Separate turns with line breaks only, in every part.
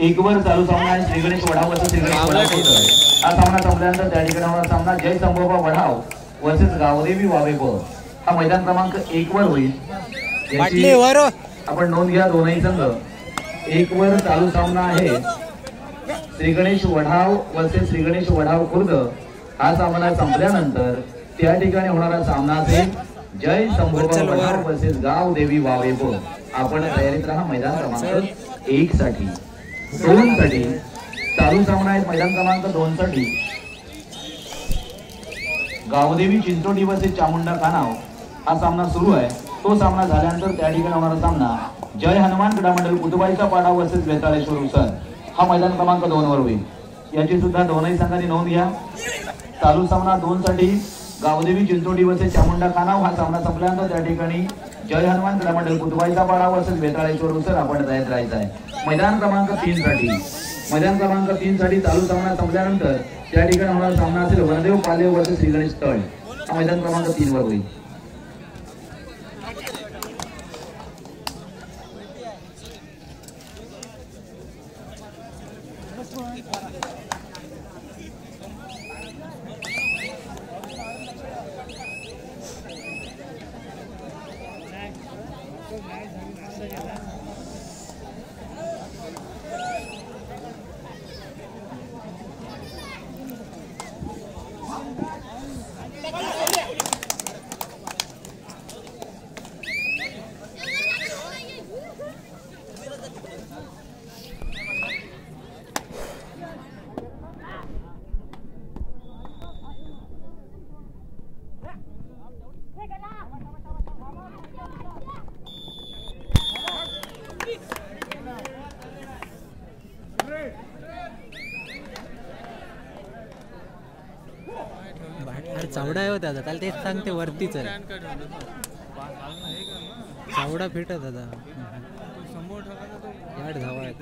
एक वर चालू सामना आहे श्री गणेश वढाव वर्सेस श्री गणेश वढाव. हा सामना संपल्यानंतर त्या ठिकाणी होणार सामना जय संभोबा वढाव वर्सेस गावदेवी वावेपूर. हा मैदान क्रमांक 1 वर होईल. आपण नोंद घ्या. दोनही संघ 1 वर चालू सामना आहे श्री गणेश वढाव वर्सेस श्री गणेश वढाव खुर्द. हा सामना संपल्यानंतर त्या ठिकाणी होणारा सामना असेल जय संभोबा वढाव वर्सेस गावदेवी वावेपूर. आपण तयारीत राहा. मैदान क्रमांक 1 साठी 2 साठी चालू सामना आहे. मैदान क्रमांक 2 साठी गावदेवी चिंचोटी वर्सेस चामुंडा कानाव हा सामना सुरू आहे. तो सामना झाल्यानंतर त्या ठिकाणी होणारा सामना जय हनुमान क्रीडा मंडळ कुटुंबाईचा पाडा वर्सेस वेताळेश्वर उसर. हा मैदान क्रमांक 2 वर होईल. याची सुद्धा दोनही संघांनी नोंद घ्या. चालू सामना 2 साठी गावदेवी चिंचोटी वर्सेस चामुंडा कानाव. हा सामना संपल्यानंतर त्या ठिकाणी जय हनुमान क्रीडा मंडळ कुटुंबाईचा पाडा वर्सेस वेताळेश्वर उसर आपण तयार राहायचं आहे. मैदान क्रमांक 3 साठी चालू सामना संपल्यानंतर त्या ठिकाणी होणारा सामना असेल वनदेव पालेव वर्सेस श्री गणेश तळ. हा मैदान क्रमांक 3 वर होईल.
चावडा आहे होता त्याला तेच सांगते वरतीच आहे. चावडा फिटत दादा याड धावा आहे.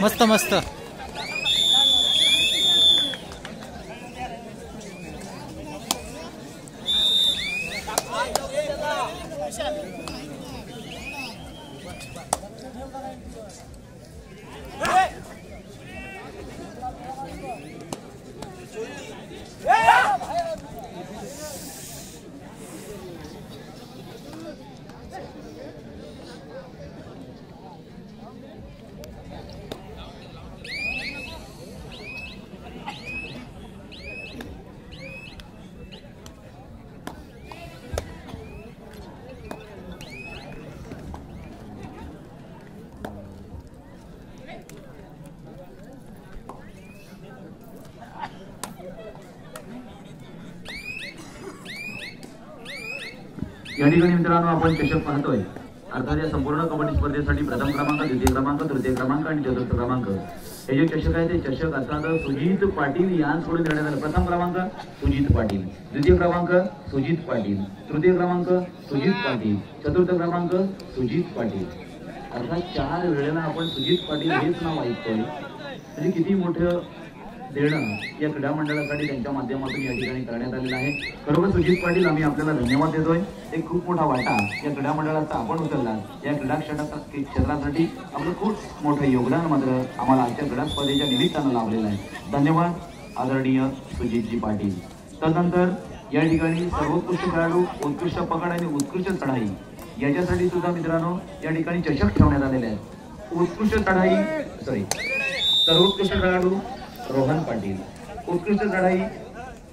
मस्त मस्त या ठिकाणी मित्रांनो आपण चषक पाहतोय. अर्थात या संपूर्ण कबड्डी स्पर्धेसाठी प्रथम क्रमांक, द्वितीय क्रमांक, तृतीय क्रमांक आणि चतुर्थ क्रमांक हे जे चषक आहे ते चषक अर्थात सुजित पाटील यांच्याकडून देण्यात आले. प्रथम क्रमांक सुजित पाटील, द्वितीय क्रमांक सुजित पाटील, तृतीय क्रमांक सुजित पाटील, चतुर्थ क्रमांक सुजित पाटील. अर्थात 4 वेळेला आपण सुजित पाटील हेच नाव ऐकतोय. म्हणजे किती मोठं देणं या क्रीडा मंडळासाठी त्यांच्या माध्यमातून या ठिकाणी करण्यात आलेलं आहे. खरोखर सुजित पाटील आम्ही आपल्याला धन्यवाद देतोय. एक खूप मोठा वाटा या क्रीडा मंडळाचा आपण उचलला. या क्रीडा क्षेत्रासाठी आपलं खूप मोठं योगदान मात्र आम्हाला आजच्या क्रीडा स्पर्धेच्या निमित्तानं लाभलेलं आहे. धन्यवाद आदरणीय सुजितजी पाटील. तदनंतर या ठिकाणी सर्वोत्कृष्ट खेळाडू, उत्कृष्ट पकड आणि उत्कृष्ट चढाई याच्यासाठी सुद्धा मित्रांनो या ठिकाणी चषक ठेवण्यात आलेले आहेत. सर्वोत्कृष्ट खेळाडू रोहन पाटील, उत्कृष्ट चढाई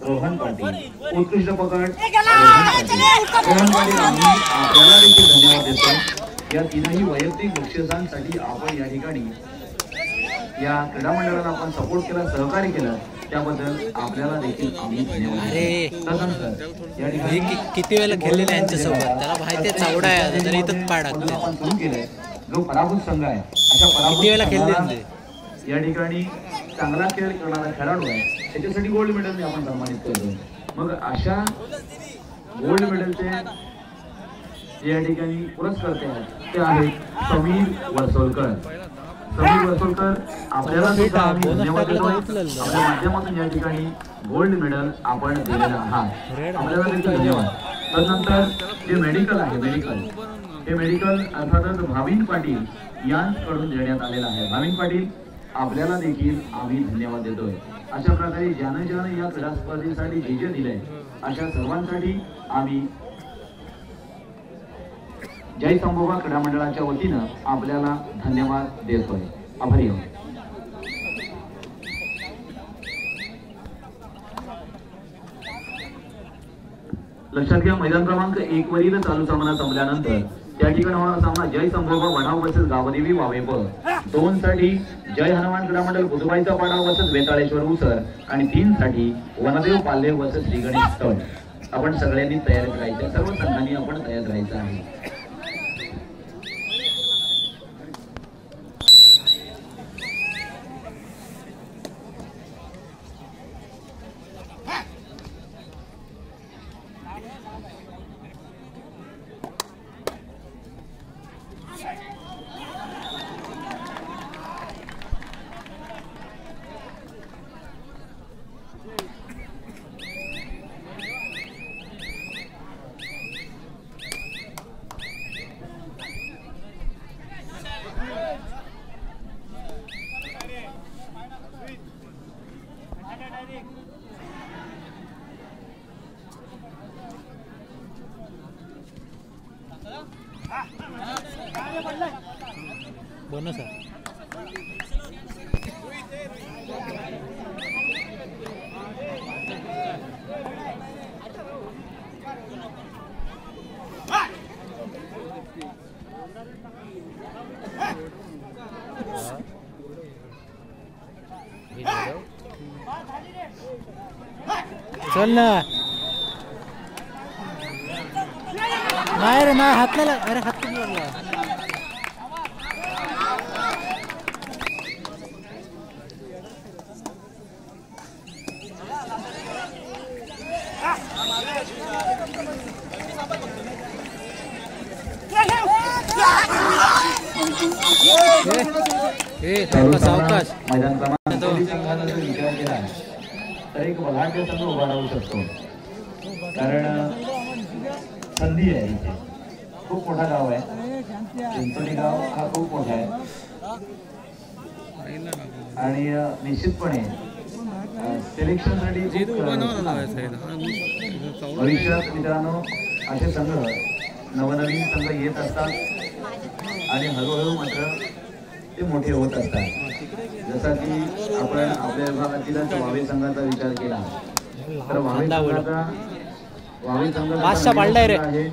रोहन पाटील, उत्कृष्ट पकड रोहन पाटील. आम्ही आपल्याला देखील धन्यवाद देतो. या तीनही वैयक्तिक बक्षिसांसाठी आपण या ठिकाणी या क्रीडा मंडळाला आपण सपोर्ट केला, सहकार्य केलं त्याबद्दल आपल्याला देखील आम्ही धन्यवाद. तदनंतर या ठिकाणी किती वेळा खेळलेले यांच्यासोबत त्याला माहिती आहे चावडा आहे तरी इथंच पाय टाकले.
आपण सुरू केलंय. जो पराभूत संघ आहे अशा पराभूत या ठिकाणी चांगला खेळ करणारा खेळाडू आहे त्याच्यासाठी गोल्ड मेडलने आपण सन्मानित करतो. मग अशा गोल्ड मेडलचे या ठिकाणी पुरस्कर्ते आहेत ते आहेत समीर वरसोलकर.
समीर वसोलकर आपल्याला सुद्धा आम्ही धन्यवाद देतोय. आपल्या माध्यमातून या ठिकाणी गोल्ड मेडल आपण दिलेलं आहात, आपल्याला देखील धन्यवाद. तदनंतर जे मेडिकल आहे, हे मेडिकल अर्थातच भाविन पाटील यांकडून देण्यात आलेलं आहे. भाविन पाटील आपल्याला देखील आम्ही धन्यवाद देतोय. अशा प्रकारे ज्यानं या क्रीडा स्पर्धेसाठी जे दिलंय अशा सर्वांसाठी आम्ही जय संभोगा क्रीडा मंडळाच्या वतीनं आपल्याला धन्यवाद देतोय. आभारी आहोत. लक्षात घ्या, मैदान क्रमांक 1 वरील चालू सामना संपल्यानंतर त्या ठिकाणी होणारा सामना जय संभोगा वडाव वर्सेस गावदेवी वावे ब 2 साठी जय हनुमान क्रीडा मंडळ बुधवाईचा पाडाव वर्सेस वेताळेश्वर उसर आणि 3 साठी वनदेव पाल्ले वर्सेस श्री गणेश तळ. आपण सगळ्यांनी तयार राहायचं, सर्व संघांनी आपण तयार राहायचं आहे.
बोनस आहे. चल ना. नाही रे, नाही हात नाही. अरे हात किती लागला. सावकाश
मैदान क्रमांक संघाचा जर विचार केला तर एक बलाढ्य संघ उभा राहू शकतो. कारण संधी आहे इथे. खूप मोठा गाव आहे चिंचोली गाव, हा खूप मोठा आहे आणि निश्चितपणे सिलेक्शनसाठी भविष्यात मित्रांनो असे संघ नवनवीन संघ येत असतात आणि हळूहळू मात्र ते मोठे होत असतात. जसा की आपण आपल्या विभागातील वावे संघाचा विचार केला तर वावे संघ आहे,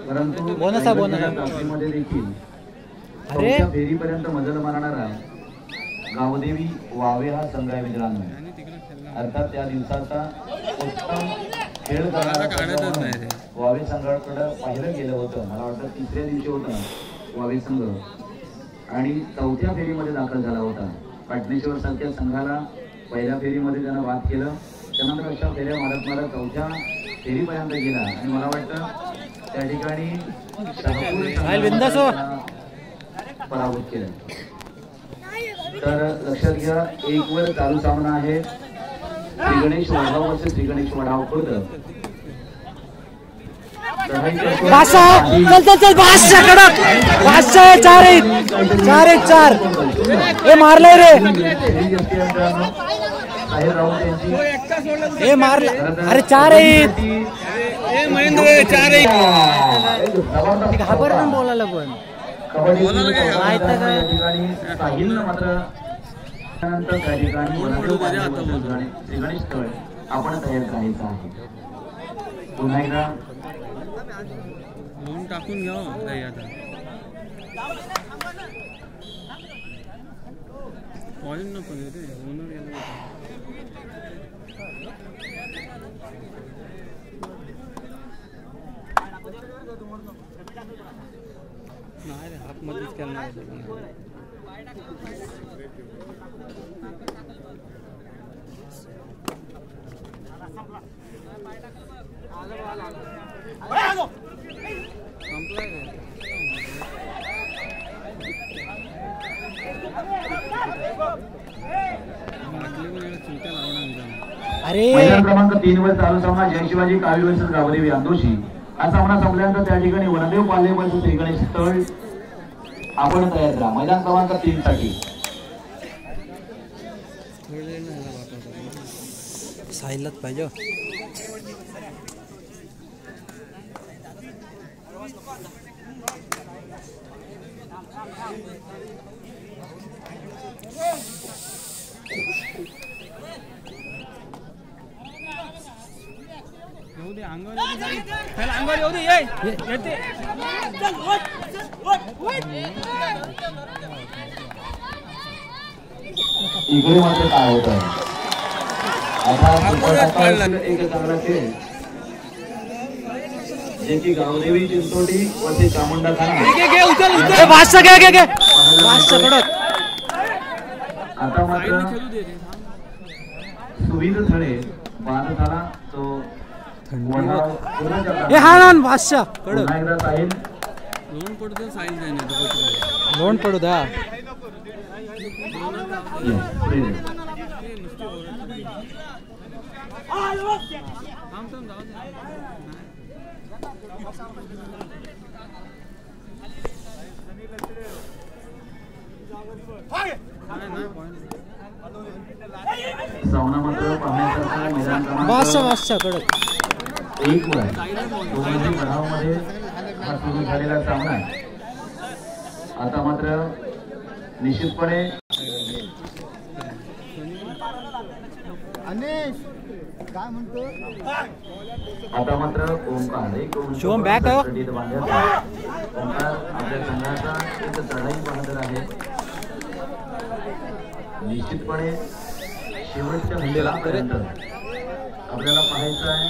परंतु मध्ये देखील फेरीपर्यंत मजल मारणारा गावदेवी वावे हा संघ आहे मित्रांनो. अर्थात त्या दिवसाचा उत्तम खेळ करणारा वावे संघाकडे पाहिलं गेलं होतं. मला वाटतं 3ऱ्या दिवशी होतं वावे संघ आणि 4थ्या फेरीमध्ये दाखल झाला होता. पाटणेश्वर सारख्या संघाला पहिल्या फेरीमध्ये त्यानं बाद केलं, त्यानंतर अशा फेऱ्या मारत 4थ्या फेरीपर्यंत गेला आणि मला वाटतं त्या ठिकाणी पराभूत केलं. तर लक्षात घ्या, 1 वर चालू सामना आहे श्री गणेश वडाव वर्सेस श्री गणेश वडाव खुर्द.
हे मारलंय रे, हे मारलं. अरे 4 आहेत. घाबर ना बोलायला पण
आपण तयार करायचं आहे. पुन्हा एकदा
टाकून घ्या आता वॉल्यूम नको येते ओनर यायला नाही रे हाफ मध्येच करणार संपलाय
अरे
मैदान क्रमांक 3 वर चालू सामना जय शिवाजी कावी वर्सेस गावदेवी अंदोशी. हा सामना संपल्यानंतर त्या ठिकाणी वनदेव पाले वर्सेस श्री गणेश तळ. आपण तयार राहा मैदान क्रमांक 3 साठी.
साहिलच पाहिजे.
येऊ दे अंगावर येऊ दे येते.
इकडे मात्र काय होत आहे आता एक चांगला खेळ जे की गावदेवी चिंचोटी वरती चामुंडा खाना.
बादशाह घे बादशाह कडक.
आता मात्र सुविध थळे बाद झाला तो
हे हा ना बादशाह कडक.
एकदा साहिल
लोन पडतो साईन जाईन
लोन पडू द्या.
सामना मात्र पाहण्यासारखा मैदान
बादशाह कडक.
1 वर दोघांच्या गडामध्ये हा सुरू झालेला सामना आहे. आता मात्र निश्चितपणे
काय म्हणतो
आता मात्र ओंकार
शुभम बॅक आहे.
ओंकार आपल्या संघाचा एक चढाई बहादर आहे. निश्चितपणे शेवटच्या हल्ल्यापर्यंत आपल्याला पाहायचं आहे.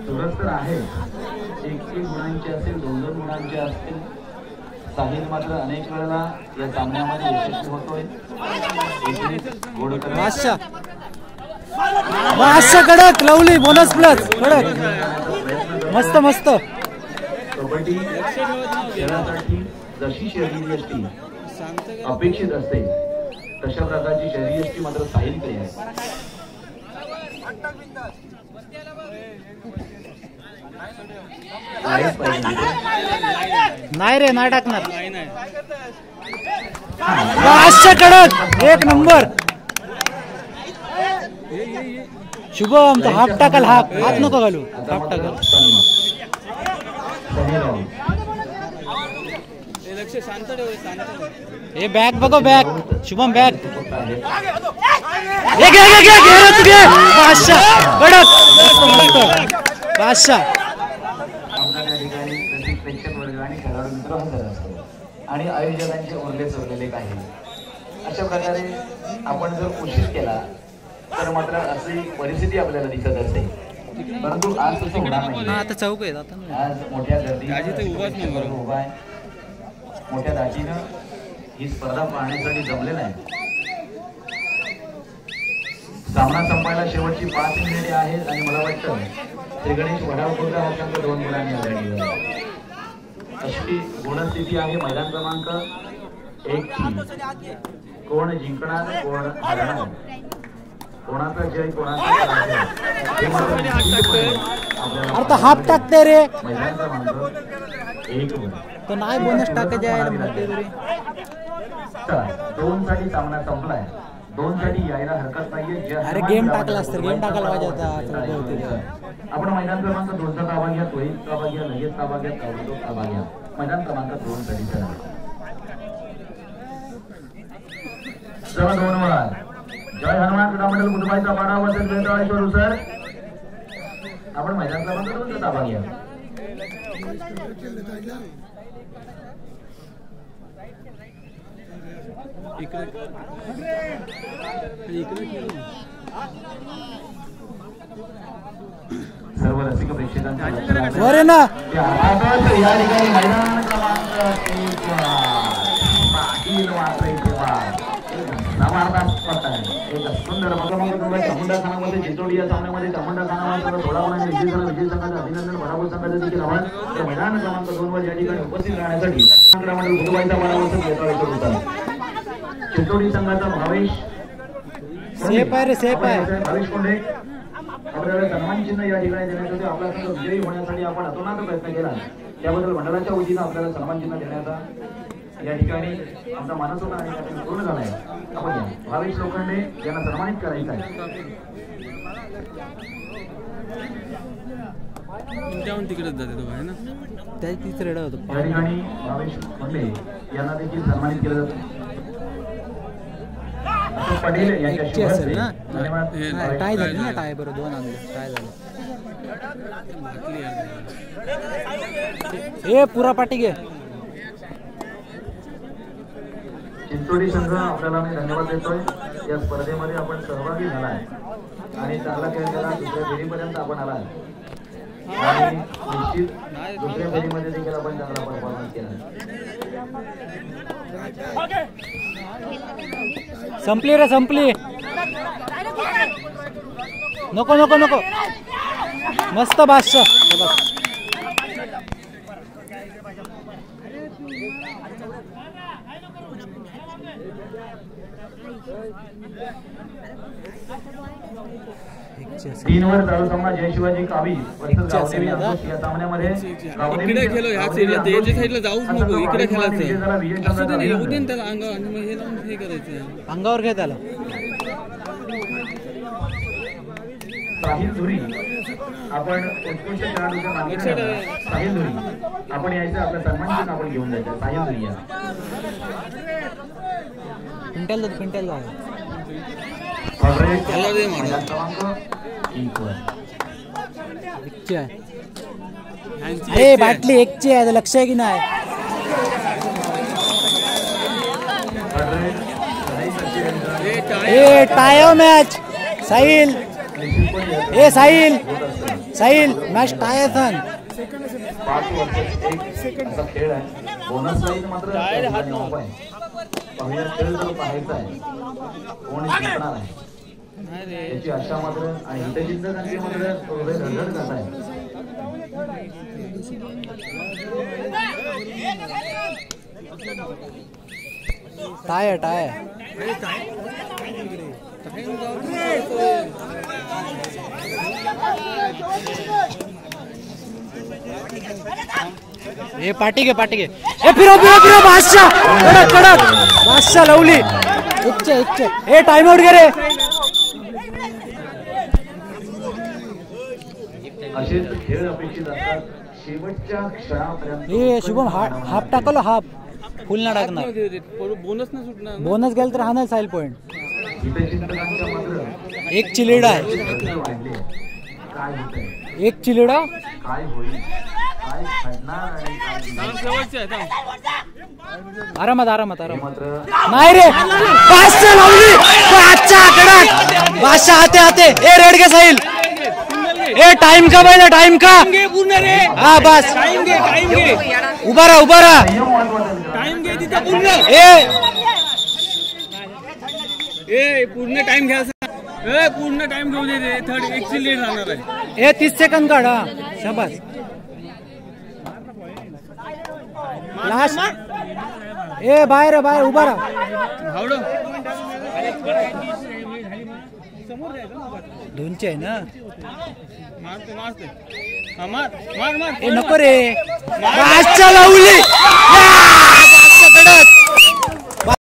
चुरस तर आहे 1-1 गुणांचे असेल 2-2 गुणांचे असतील. साहिल मात्र अनेक वेळेला या सामन्यामध्ये यशस्वी होतोय.
बादशाह कडक. लवली बोनस प्लस कडक. मस्त मस्त.
कबड्डी खेळासाठी जशी शर्यती अपेक्षित असते तशा प्रकारची शर्यती मात्र साहिलकडे आहे.
नाही रे नाही टाकणार. बादशाह कडक 1 नंबर. शुभम तो हाफ टाकल. हाफ नको घालू. हाफ टाकल. हे बॅग बघो बॅग. शुभम बॅग बादशाह कडक. बादशाह
प्रेक्षक वर्ग आणि खेळाडू मित्र हजर असतो आणि आयोजकांचे उरले चोरलेले काही. अशा प्रकारे आपण जर कोशिश केला तर मात्र अशी परिस्थिती आपल्याला दिसत असते. परंतु आज तसं होणार नाही.
आता चौक आहे.
आज मोठ्या गर्दीने उभा आहे. मोठ्या दाटीनं ही स्पर्धा पाहण्यासाठी जमलेला आहे. सामना संपायला शेवटची 5 मिनिटे आहेत आणि मला वाटतं श्री गणेश वडावपूरला हा संघ 2 गुणांनी आघाडीवर आहे. अशी गुणस्थिती आहे मैदान क्रमांक 1 ची. कोण जिंकणार कोण हरणार कोणाचा जय कोणाचा पराजय हे मात्र
आता हाफ टाकते रे.
मैदान क्रमांक 1 वर
तो नाही बोनस टाकायचे आहे.
चला 2 साठी सामना संपलाय. 2 साठी यायला हरकत नाहीये.
अरे गेम टाकला असतं. गेम टाकायला पाहिजे होता.
आपण मैदान क्रमांक 2 चा ताबा घ्या. त्वरित ताबा घ्या. लगेच ताबा घ्या. ताबा घ्या. मैदान क्रमांक 2 साठी चला 2 वर जय हनुमान क्रीडा मंडळ कुटुंबाचा पाडा वसेल बेताळेश्वर सर. आपण मैदान क्रमांक 2 चा ताबा घ्या. सर्व रसिक प्रेक्षकांच्या
बरे ना
या ठिकाणी मैदान क्रमांक 1 पाटील मात्र एक सुंदर चामुंडा खानामध्ये चिंचोली या सामन्यामध्ये चामुंडा खानावर थोडा विजय संघाचं अभिनंदन. वडापूर संघाचं देखील आव्हान. तर मैदान क्रमांक 2 वर या ठिकाणी उपस्थित राहण्यासाठी कुटुंबाचा वाढावसा बेताळेश्वर होता. चिंचोली संघाचा भावेश
सेफ आहे रे, सेफ आहे.
भावेश कोंडे आपल्याला सन्मान चिन्ह या ठिकाणी देण्यात होते. आपला संघ विजयी होण्यासाठी आपण अतोनात प्रयत्न केला, त्याबद्दल मंडळाच्या वतीनं आपल्याला सन्मान चिन्ह देण्याचा या ठिकाणी आमचा मानस होता आणि त्यातून पूर्ण झालाय. आपण या भावेश लोखंडे यांना सन्मानित करायचं आहे.
तिकडेच जाते तो आहे ना,
त्या तिसरं रेडा होतं.
या ठिकाणी भावेश कोंडे यांना देखील सन्मानित केलं जातं. अशोक पाटील यांच्या शुभ हस्ते धन्यवाद.
टाय झाली ना, टाय बरोबर 2 आणले, टाय झालं. ए पुरा पाटी घे.
चिंचोडी संघ आपल्याला मी धन्यवाद देतोय. या स्पर्धेमध्ये आपण सहभागी झालाय आणि चांगला खेळ केला. दुसऱ्या फेरीपर्यंत आपण आलाय आणि निश्चित दुसऱ्या फेरीमध्ये देखील आपण चांगला परफॉर्मन्स केला.
संपली रे, संपली. नको नको नको, मस्त बादशाह.
तीनवर चालू सामना जय शिवाजी कावी वर्सेस गावदेवी अंकुश या सामन्यामध्ये
इकडे खेळलो, ह्या साईडला त्याच्या साईडला जाऊच नको, इकडे खेळायचं असं ते नाही. येऊ दे ना त्याला अंगावर आणि मग हे लावून हे करायचं.
अंगावर घे त्याला.
साहिल धुरी आपण उत्कृष्ट खेळाडूच्या मागे साहिल धुरी आपण यायचं, आपलं सन्मान चिन्ह आपण घेऊन जायचं. साहिल धुरी या
पिंटल पिंटल अरे बाटली एकची आहे, लक्ष आहे की नाही. ए टाय मॅच साहिल. ए साहिल, साहिल मॅच टाय आहे.
5 वर्ष एक असा खेळ आहे. बोनस लाईन मात्र पहिला खेळ जर पाहायचा आहे कोण जिंकणार आहे याची आशा मात्र आणि हितचिंतक आणखी मात्र हृदय धडधड जात आहे.
टाय टाय ए पाटी घे, पाटी घे. ए फिरो फिरो फिरो, बादशाह कडक कडक, बादशाह लवली. इच्छे इच्छे. ए टाइम आउट घे रे.
असेच खेळ अपेक्षित असतात शेवटच्या क्षणापर्यंत.
ए शुभम हाफ टाकलो, हाफ फुल ना टाकणार.
बोनस ना सुटणार,
बोनस गेल तर हा नाही साईल पॉइंट.
हितचिंतकांच्या मात्र
एक चिलीड आहे.
काय होतंय,
एक चिलीड
काय होईल, काय घडणार आणि
आरामात आरामात आरामात.
मात्र
नाही रे, बादशाह लावली. बादशाह कडक, बादशाह हाते हाते. ए रेड घे साहिल. ए टाइम का पाहिजे, टाइम का
पूर्ण रे.
हा बस,
टाइम घे, टाइम घे.
उभा राहा, उभा राहा.
टाइम घे तिथे पूर्ण. ए पूर्ण टाइम घ्या. ए पूर्ण टाइम घेऊ दे रे. थर्ड एक ची लीड राहणार आहे.
ए 30 सेकंद काढ. हा शाबास. लास्ट. ए बाहेर बाहेर उभा राहा.
हावडो
दोनचे आहे ना.
मारते मारते. हा मार मार मार.
ए नको रे, बादशाह लावली.